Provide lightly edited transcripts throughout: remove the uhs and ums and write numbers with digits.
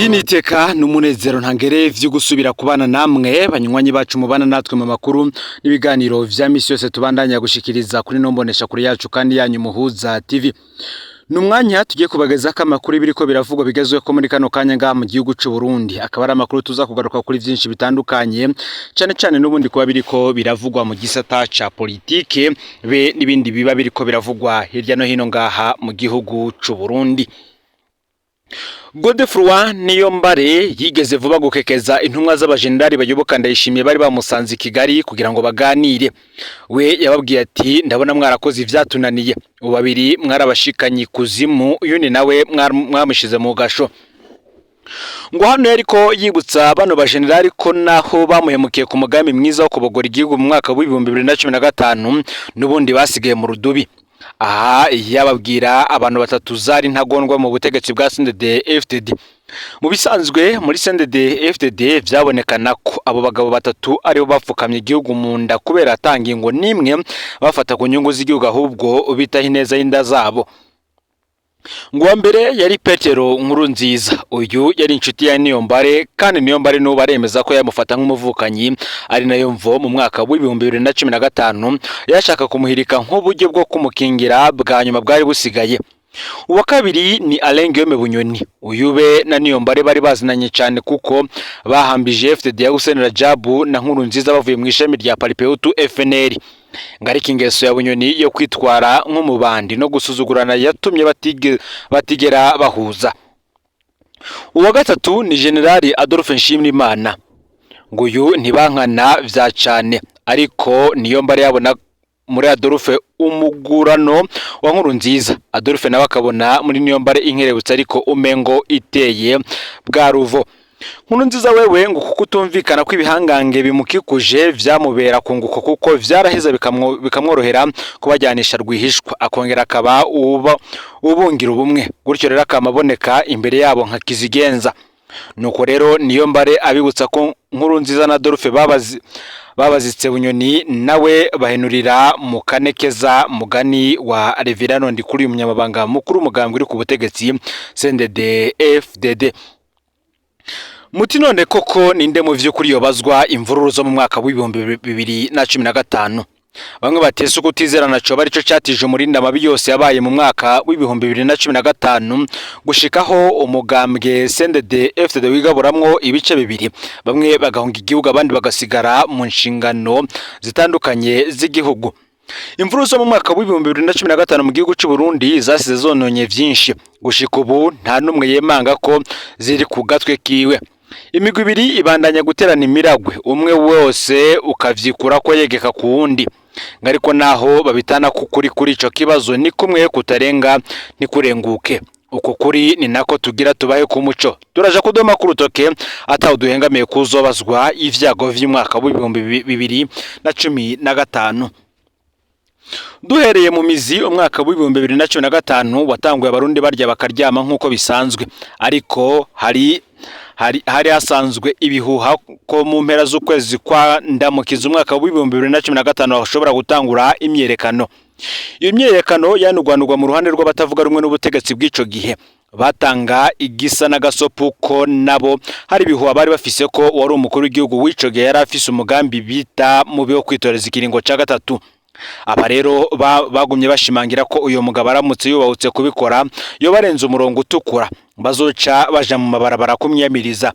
Niteka n'umunezero ntangere vyo gusubira kubana namwe banywanyi bacu mubana natwe mu makuru n'ibiganiro vya misi yose tubandanya gushikiriza kuri nombonesha kuri yacu kandi yanyu Muhuza TV. Numwanya tugiye kubageza ko amakuru biriko biravugwa bigezwe ko muri kano kanya ngaha mu gihugu c'u Burundi, akaba ari amakuru tuza kugaruka kuri vyinshi bitandukanye cane n'ubundi kuba biriko biravugwa mu gisata ca politike be n'ibindi biba biriko biravugwa hirya no hino ngaha mu gihugu c'u Burundi. Godefroid Niyombare yigeze vuba gukekeza intumwa z'abajenerali bayoboka Ndayishimiye bari bamusanze Kigali kugira ngo baganire. We yababwiye ati ndabona mwarakoze ivyatunaniye, ubabiri mwarabashikanye kuzimu, uyundi nawe mwamushize mu gasho. Ngo hano yariko yibutsa bano bajenerali ko naho bamuhemukiye ku mugambi mwiza wo kubogora igihugu mu mwaka wa 2015 n'ubundi basigaye mu rudubi. Aha yababwira abantu batatu zari ntagondwa mu butegetsi bwa CNDD-FDD. Mu bisanzwe muri CNDD-FDD vyabonekana ko abo bagabo batatu aribo bapfukamye igihugu mu nda kubera atangingo nimwe bafata ku nyungu z'igihugu ahubwo bitaho ineza y'inda zabo. Ngo mbere yari Petero Nkurunziza, uyu yari inshuti ya Niyombare kandi Niyombare no baremeza ko yamufata nk'umuvukanyi, ari nayo mvo mu mwaka wa 2015 yashaka kumuhirika nk'uburyo bwo kumukingira bwa nyuma bwari busigaye. Uwa kabiri ni Alain Guillaume Bunyoni, uyube na Niyombare bari bazinanye cyane kuko bahambije FDD ya Hussein Rajabu na Nkurunziza bavuye mu ishami rya Paripeutu FNL. Ngariki ingeso ya Bunyoni yo kwitwara nk'umubandi no gusuzugurana yatumye batigera bahuza. Uwa gatatu ni Generali Adolphe Nshimiyimana, ngo uyu ntibankana vya cane, ariko Niyombare yabona muri Adolphe umugurano wa Nkurunziza. Adolphe nawe akabona muri Niyombare inkerebutse ariko umengo iteye bwa ruvo. Nkurunziza wewe ngo kukutumvikana kw'ibihangange bimukikuje vyamubera kunguko kuko vyaraheza bikamworohera kubajyanisha rwihishwa, akongera akaba ubungira ubumwe, gutyo rero akamaboneka imbere yabo nka kizigenza. Nuko rero Niyombare abibutsa ko Nkurunziza na Adolphe babazitse Bunyoni nawe bahenurira mu kanekeza mugani wa Reverano Ndikuri umunyamabanga mukuru umugambwe uri ku butegetsi CNDD-FDD. Muti none koko ninde mu vy'ukuri yobazwa imvururu zo mu mwaka wa 2015? Bamwe batese ukutizerana co bari cyo cyatije umurinda amabi yose yabaye mu mwaka wa 2015 gushikaho umugambwe CNDD-FDD wigaburamwo ibice bibiri, bamwe bagahunga igihugu abandi bagasigara mu nshingano zitandukanye z'igihugu. Imvururu zo mu mwaka wa 2015 mu gihugu cy'u Burundi zasize zononye vyinshi, gushika ubu nta numwe yemanga ko ziri ku gatwe kiwe. Imigwi ibiri ibandanya guterana imiragwe, umwe wose ukavyikura ko yegeka ku wundi. Ngariko naho babitana kuri ico kibazo ni kumwe kutarenga ni kurenguke. Uko kuri ni nako tugira tubaye ku muco. Turaja kudoma ku rutoke ataho duhengamiye kuzobazwa ivyago vy'umwaka wa 2015. Duhereye mu mizi umwaka wa 2015 watanguye abarundi barya bakaryama nkuko bisanzwe, ariko hari hasanzwe ibihuha ko mu mpera z'ukwezi kwa Ndamukiza umwaka wa 2015 bashobora gutangura imyerekano. Iyo myerekano yanugwanugwa mu ruhande rw'abatavuga rumwe n'ubutegetsi bw'ico gihe, batanga igisa n'agasopu ko nabo hari ibihuha bari bafise ko wari umukuru w'igihugu w'ico gihe yari afise umugambi bita mubi wo kwitoreza ikiringo ca gatatu. Aba rero bagumye bashimangira ko uyo mugabo aramutse yubahutse kubikora yo barenze umurongo utukura, bazoca baja mu mabarabara kumyamiriza.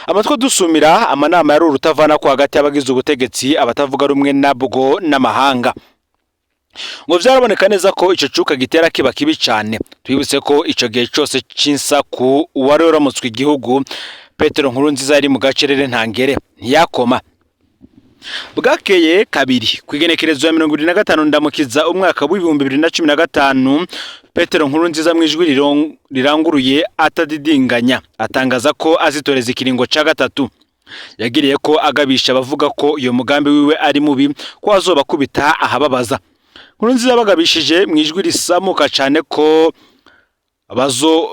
Amatwe dusumira amanama yari urutavana ko hagati y'abagize ubutegetsi abatavuga rumwe nabwo n'amahanga. Ngo vyaraboneka neza ko ico cuka gitera kiba kibi cane. Twibutse ko ico gihe cyose cinsaku uwari uramutswe igihugu Petero Nkurunziza yari mu gacerere ntangere ntiyakoma. Bwakeye kabiri kwigenekerezo ya 25 Ndamukiza umwaka wa 2015 Petero Nkurunziza mwijwi riranguruye atadidinganya atangaza ko azitoreza ikiringo ca gatatu. Yagiriye ko agabisha bavuga ko iyo mugambi wiwe ari mubi ko azoba kubita ahababaza. Nkurunziza bagabishije mwijwi risamuka cane ko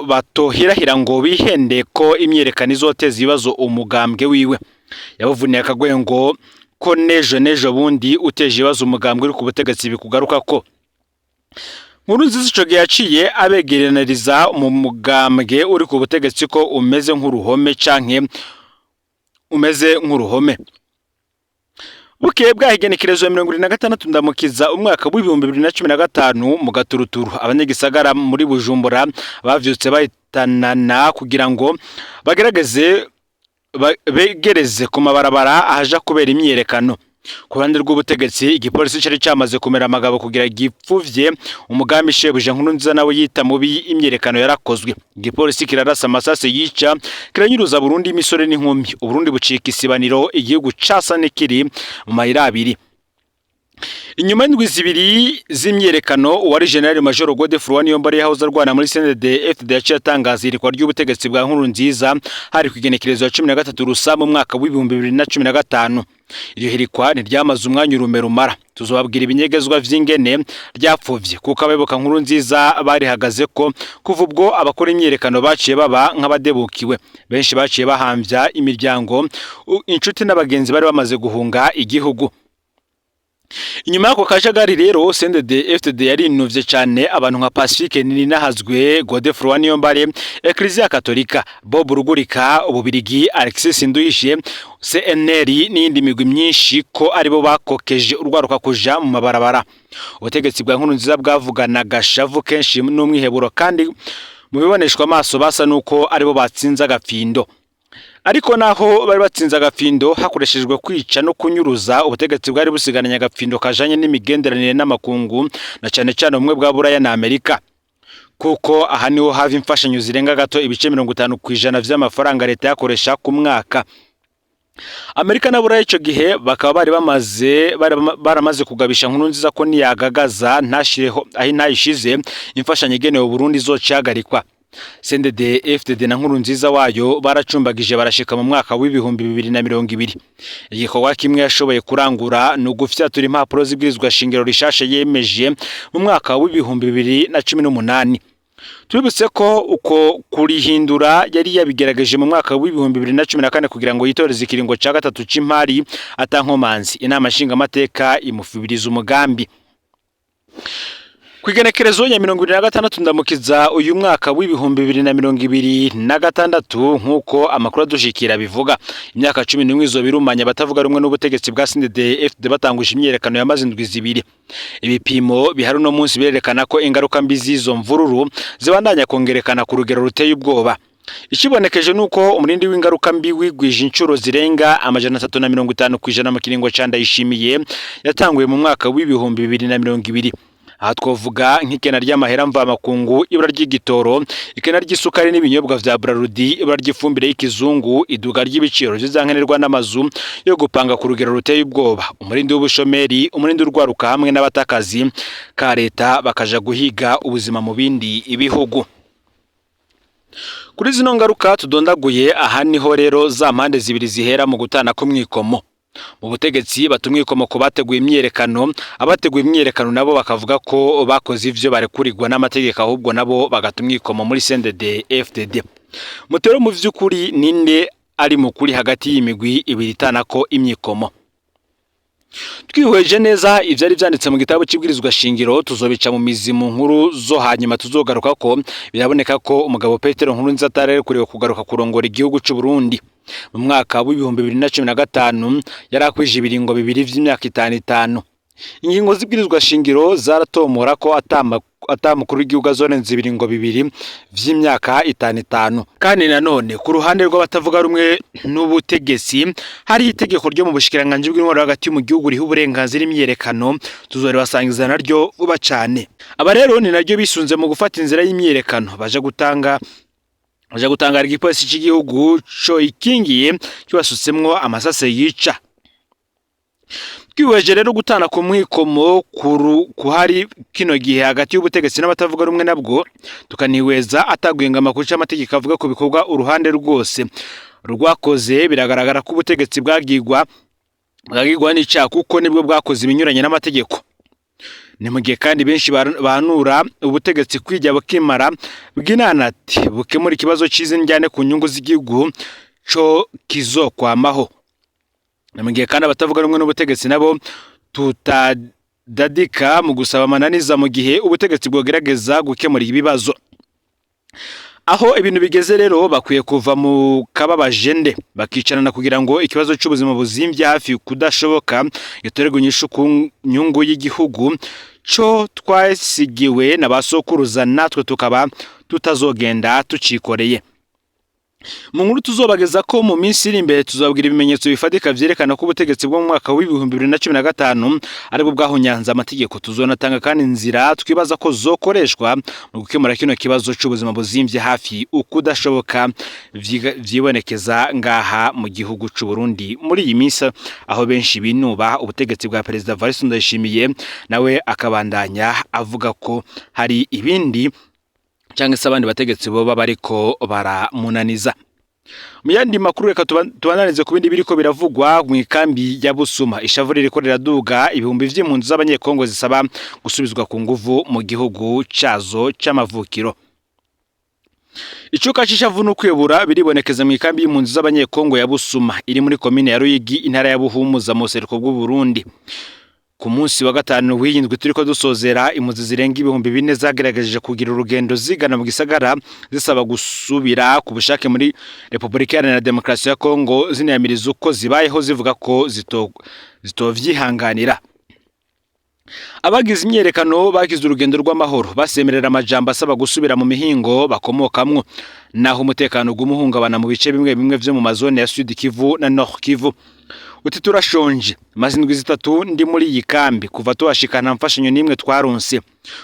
batohirahira ngo bihende ko imyerekano izoteza ibibazo umugambwe wiwe. Yabuvuniye akagwe ngo ko nejo bundi uteje ibibazo umugambwe uri ku butegetsi bikugaruka ko. Nkurunziza ico gihe yaciye abegeraniriza mu mugambwe uri ku butegetsi ko umeze nk'uruhome canke umeze nk'uruhome. Bukeye bwahigenekerezo ya 26 ndamukiza umwaka w'ibihumbi 2015 mu gaturuturu abanyagisagara muri Bujumbura bavyutse bahitanana kugira ngo begereze ku mabarabara ahaja kubera imyiyerekano. Ku ruhande rw'ubutegetsi igipolisi cari cyamaze kumera amagabo kugira gipfuvye umugambi shebuje Nkurunziza nawe yita mubi imyiyerekano yarakozwe. Igipolisi kirarasa amasase yica kiranyuruza Burundi imisore n'inkumi. Uburundi bucika isibaniro igihugu casa nekiri mu mayira abiri. Inyuma y'indwi zibiri z'imyiyerekano uwari General Major Godefroid Niyombare yahoze arwana muri CNDD-FDD yaciye atangaza irikwa ry'ubutegetsi bwa Nkurunziza hari ku igenekerezo ya 13 Rusama mu mwaka w'ibihumbi 2015. Iryo hirikwa ntiryamaze umwanya urume rumara. Tuzobabwira ibinyegezwa vy'ingene ryapfuvye kuko abayoboka Nkurunziza bari hagaze ko kuva ubwo abakora imyiyerekano baciye baba nk'abadebukiwe. Benshi baciye bahamvya imiryango, inshuti n'abagenzi bari bamaze guhunga igihugu. Inyuma yako kajagari rero CNDD-FDD yarinuvye cyane abantu nka Pacifique Ninahazwe, Godefroid Niyombare, Ecclesia Katolika, Bob Rugurika, Ububirigi, Alexis Nduyishe, CNL n'indi migwi myinshi ko aribo bakokeje urwaruka kuja mu mabarabara. Ubutegetsi bwa Nkurunziza bwavuganaga shavu kenshi n'umwiheburo kandi mu biboneshwa amaso basa nuko aribo batsinza agafindo. Ariko naho bari batsinze agafindo hakoreshejwe kwica no kunyuruza, ubutegetsi bwari busigananya agafindo kajanye n'imigenderanire n'amakungu na cyane cyane umwe bwa Buraya na Amerika. Kuko aha niho hava imfashanyo zirenga gato ibice 50% vy'amafaranga leta yakoresha ku mwaka. Amerika na Buraya ico gihe bakaba baramaze kugabisha Nkurunziza ko niyagagaza ntashireho aho ntayishize imfashanyo igenewe Burundi zocagarikwa. CNDD-FDD na Nkurunziza wayo baracumbagije barashika mu mwaka w'ibihumbi 2020. Igikorwa kimwe yashoboye kurangura no gufyatura impapuro zibwirizwa shingiro rishashe yemeje mu mwaka w'ibihumbi 2018. Tubibutse ko uko kurihindura yari yabigerageje mu mwaka w'ibihumbi 2014 kugira ngo yitoreze ikiringo ca gatatu c'impari atankomanzi. Inama nshinga amateka imufibiriza umugambi. Kwigenekerezo ya 26 ndamukiza uyu mwaka w'ibihumbi 2026 nkuko amakuru adushikira bivuga imyaka 11 izobirumanya batavuga rumwe n'ubutegetsi bwa CNDD-FDD batanguje imyerekano yamaze indwi zibiri. Ibipimo bihari no munsi birerekana ko ingaruka mbi z'izo mvururu zibandanya kongerekana ku rugero ruteye ubwoba. Ikibonekeje nuko umurindi w'ingaruka mbi wigwije incuro zirenga 350% mu kiringo ca Ndayishimiye yatanguye mu mwaka w'ibihumbi 2020. Aha twovuga nk'ikena ry'amahera mva makungu, ibura ry'igitoro, ikena ry'isukari n'ibinyobwa vya Brarudi, ibura ry'ifumbire y'ikizungu, iduga ry'ibiciro zizankenerwa n'amazu yo gupanga ku rugero ruteye ubwoba, umurindi w'ubushomeri, umurindi urwaruka hamwe n'abatakazi ka leta bakaja guhiga ubuzima mu bindi ibihugu. Kuri zino ngaruka tudondaguye aha niho rero za mpande zibiri zihera mu gutana ko mwikomo. Mu butegetsi batumwikomo ko bateguye imyerekano, abateguye imyerekano nabo bakavuga ko bakoze ivyo barekurirwa n'amategeko ahubwo nabo bagatumwikomo muri CNDD-FDD. Mutero mu vy'ukuri ninde ari mukuri hagati y'imigwi ibiri itanako imyikomo? Twihweje neza ivyari vyanditse mu gitabo c'ibwirizwa shingiro tuzobica mu mizi mu nkuru zo hanyuma tuzogaruka ko biraboneka ko umugabo Petero Nkurunziza atarekuriwe kugaruka kurongora igihugu c'u Burundi. Mu mwaka w'ibihumbi 2015 yarakwije ibiringo bibiri vy'imyaka 5. Ingingo z'ibwirizwa shingiro zaratomora ko atamukuru w'igihugu azorenza ibiringo bibiri vy'imyaka 5. Kandi nanone ku ruhande rw'abatavuga rumwe n'ubutegetsi hari itegeko ryo mu bushikiranganje bw'intwaro hagati mu gihugu riho uburenganzira imyerekano tuzore basangiza naryo vuba cane. Aba rero ni naryo bisunze mu gufata inzira y'imyerekano baje gutangara igipolisi cy'igihugu co ikingiye kibasutsemwo amasase yica. Twiweje rero gutana ku mwikomo kuhari kino gihe hagati y'ubutegetsi n'abatavuga rumwe nabwo tukaniweza atagwenga amakuru c'amategeko avuga ko bikorwa uruhande rwose rwakoze. Biragaragara ko ubutegetsi bwagirwa n'icyaha kuko nibwo bwakoze ibinyuranye n'amategeko. Ni mu gihe kandi benshi banura ubutegetsi kwijya bakimara bw'inanati bukemura ikibazo cy'izindjyane ku nyungu z'igihugu co kizokwamaho. Ni mu gihe kandi abatavuga rumwe n'ubutegetsi nabo Dadika mu gusaba amananiza mu gihe ubutegetsi bwogerageza gukemura ibibazo. Aho ibintu bigeze rero bakwiye kuva mu kababajende bakicarana kugira ngo ikibazo cy'ubuzima buzimvye hafi kudashoboka gitorerwe inyishu ku nyungu y'igihugu cyo twasigiwe na basokuruza, natwe tukaba tutazogenda tucikoreye. Mu nkuru tuzobageza ko mu minsi iri imbere tuzabwira ibimenyetso bifatika vyerekana ko ubutegetsi bwo mu mwaka wa 2015 ari bwo bwahunyanze amategeko. Tuzonatanga kandi inzira twibaza ko zokoreshwa mu gukemura kino kibazo cy'ubuzima buzimvye hafi ukudashoboka vyibonekeza ngaha mu gihugu c'u Burundi muri iyi minsi, aho benshi binuba ubutegetsi bwa Perezida Evariste Ndayishimiye, nawe akabandanya avuga ko hari ibindi cyangwa se abandi bategetsi boba bariko baramunaniza. Mu yandi makuru reka tubananize ku bindi biriko biravugwa mu ikambi ya Busuma. Ishavu ririko riraduga, ibihumbi vy'impunzi z'abanyekongo zisaba gusubizwa ku nguvu mu gihugu cazo c'amavukiro. Icuka c'ishavu n'ukwebura biribonekeza mu ikambi y'impunzi z'abanyekongo ya Busuma iri muri komine ya Ruyigi, intara ya Buhumuza, mu buseruko bw'u Burundi. Ku munsi wa gatanu w'iyindwi turiko dusozera, impunzi zirenga ibihumbi 4 zagerageje kugira urugendo zigana mu gisagara zisaba gusubira ku bushake muri Republika Iharanira Demokarasi ya Kongo, zinayamiriza uko zibayeho, zivuga ko zitovyihanganira. Abagize imyerekano bagize urugendo rw'amahoro basemerera amajambo asaba gusubira mu mihingo bakomokamwo, naho umutekano gumuhungabana mu bice bimwe bimwe vyo mu mazone ya Sud Kivu na Nord Kivu. Uti turashonje, mazindwi zitatu ndi muri iyi kambi, kuva tuhashikana mfashanyo nimwe twaronse.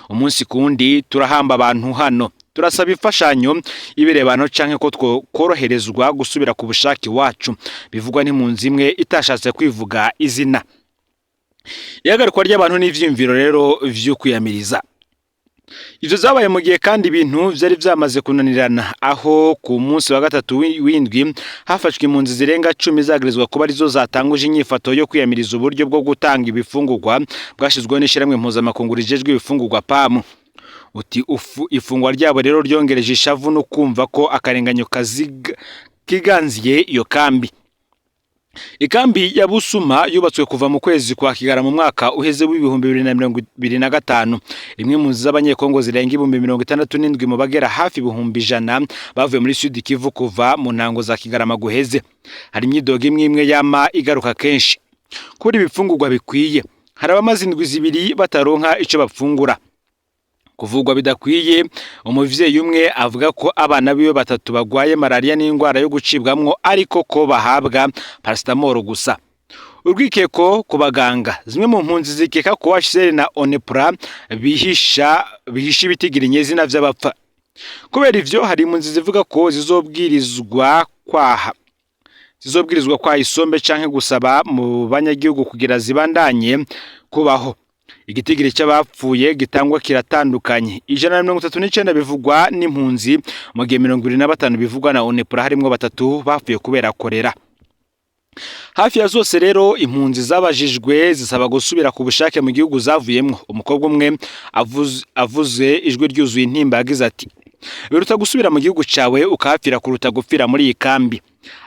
Umunsi kundi turahamba abantu hano, turasaba imfashanyo ibirebano canke ko twokoroherezwa gusubira ku bushake wacu, bivugwa n'impunzi imwe itashatse kwivuga izina. Ihagarikwa ry'abantu n'ivyimviro rero vyo kwiyamiriza. Ivyo zabaye mu gihe kandi ibintu vyari vyamaze kunanirana, aho ku munsi wa gatatu w'indwi hafashwe impunzi zirenga 10 zagirizwa kuba arizo zatanguje inyifato yo kwiyamiriza uburyo bwo gutanga ibifungurwa bwashizweho n'ishiramwe mpuzamakungu rijejwe ibifungurwa PAM. Uti ifungwa ryabo rero ryongereje ishavu no kumva ko akarenganyo kiganziye iyo kambi. Ikambi ya Busuma yubatswe kuva mu kwezi kwa Kigara mu mwaka uheze w'ibihumbi 2025. Rimwe mu z'abanyekongo zirenga 67 mu bagera hafi 100 bavuye muri Sud Kivu kuva mu ntango za Kigarama guheze. Hari imyidogo imwe yama igaruka kenshi kuri ibifungurwa bikwiye. Hari abamazindwi zibiri bataronka ico bapfungura. Kuvugwa bidakwiye, umuvyeyi umwe avuga ko abana biwe 3 bagwaye malaria n'indwara yo gucibwamwo, ariko ko bahabwa paracetamol gusa. Urwikeko ku baganga, zimwe mu mpunzi zikeka ko HCR na ONEPRA bihisha ibitigirinye zina vy'abapfa. Kubera ivyo hari impunzi zivuga ko zizobwirizwa kwa isombe canke gusaba mu banyagihugu kugira zibandanye kubaho. Igitigiri cy'abapfuye gitangwa kiratandukanye. 139 bivugwa n'impunzi, mu gihe 25 bivugwa na ONEPRA, harimo 3 bapfuye kubera korera. Hafi ya zose rero impunzi zabajijwe zisaba gusubira ku bushake mu gihugu zavuyemwo. Umukobwa umwe avuze ijwi ryuzuye intimba yagize ati: "Biruta gusubira mu gihugu cawe ukahapfira kuruta gupfira muri iyi kambi."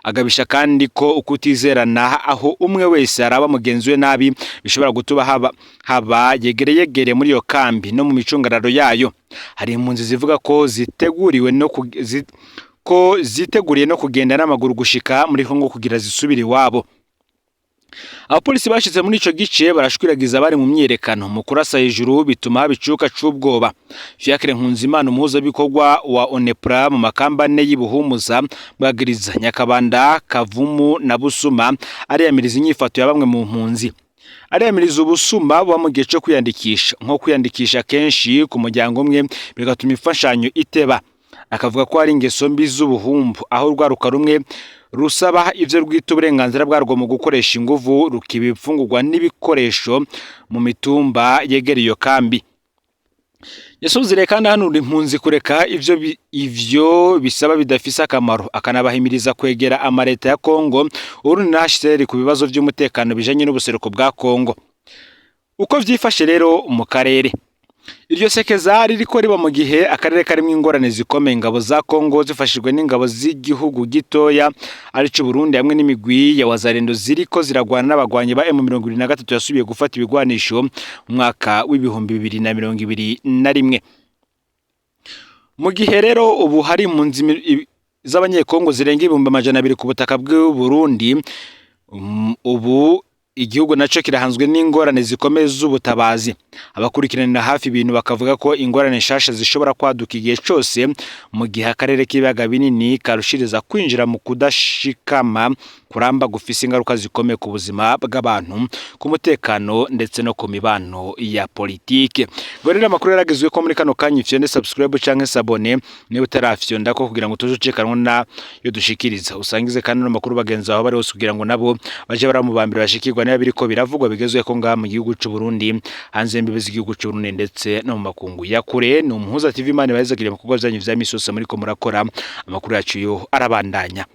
Agabisha kandi ko ukutizerana aho umwe wese araba mugenzi we nabi bishobora gutuma haba yegereye muri iyo kambi no mu micungararo yayo. Hari impunzi zivuga ko ziteguriye no kugenda n'amaguru gushika muri Kongo kugira zisubire iwabo. Abapolisi bashize muri ico gice barashwiragiza bari mu myerekano mu kurasa hejuru, bituma bicuka c'ubwoba. Fiacre Nkunzimana, umuhuza bikorwa wa ONEPRA mu makambane y'Ibuhumuza, bwagiriza Nyakabanda, Kavumu na Busuma ariyamiriza inyifato ya bamwe mu mpunzi. Ariyamiriza ubusuma buba mu gihe cyo kwiyandikisha, nko kwiyandikisha kenshi ku muryango umwe bigatuma imfashanyo iteba. Akavuga ko ari ingeso mbi z'ubuhumbu, aho urwaruka rumwe rusaba ivyo rwita uburenganzira bwarwo mu gukoresha inguvu rukibifungurwa n'ibikoresho mu mitumba yegereye iyo kambi. Yasuzire kandi hano impunzi kureka ivyo bisaba bidafise akamaro, akanabahimiriza kwegera amareta ya Kongo, Urundi na HCR ku bibazo by'umutekano bijanye n'ubuseruko bwa Kongo. Uko vyifashe rero mu karere, Iryo sekeza ririko riba mu gihe akarere karimwo ingorane zikomeye, ingabo za Kongo zifashijwe n'ingabo z'igihugu gitoya arico Burundi hamwe n'imigwi ya wazalendo ziriko ziragwana n'abagwanyi ba M23 yasubiye gufata ibigwanisho mu mwaka w'ibihumbi 2021. Mu gihe rero ubu hari impunzi z'abanyekongo zirenga 200,000 ku butaka bw'u Burundi, ubu igihugu naco kirahanzwe n'ingorane zikomeye z'ubutabazi. Abakurikiranira hafi ibintu bakavuga ko ingorane nshasha zishobora kwaduka igihe cyose mu gihe akarere k'ibiyaga binini karushiriza kwinjira mu kudashikama kuramba gufise ingaruka zikomeye ku buzima bw'abantu, ku mutekano ndetse no ku mibano ya politike. Gorera makuru yaragizwe ko muri kano kanya ifyonde subscribe canke sabone niba utarafyonda ko kugira ngo tuzocekanwa na yo dushikiriza. Usangize kandi no makuru bagenza aho bari hose kugira ngo nabo baje baramubambira bashikirwa niba biriko biravugwa bigezwe ko ngaha mu gihugu cy'u Burundi, hanze y'imbibe z'igihugu cy'u Burundi ndetse no mu makungu ya kure. Ni umuhuza TV Imana bahezagire mu kugo byanyu vya misose muri ko murakora. Amakuru yacu yo arabandanya.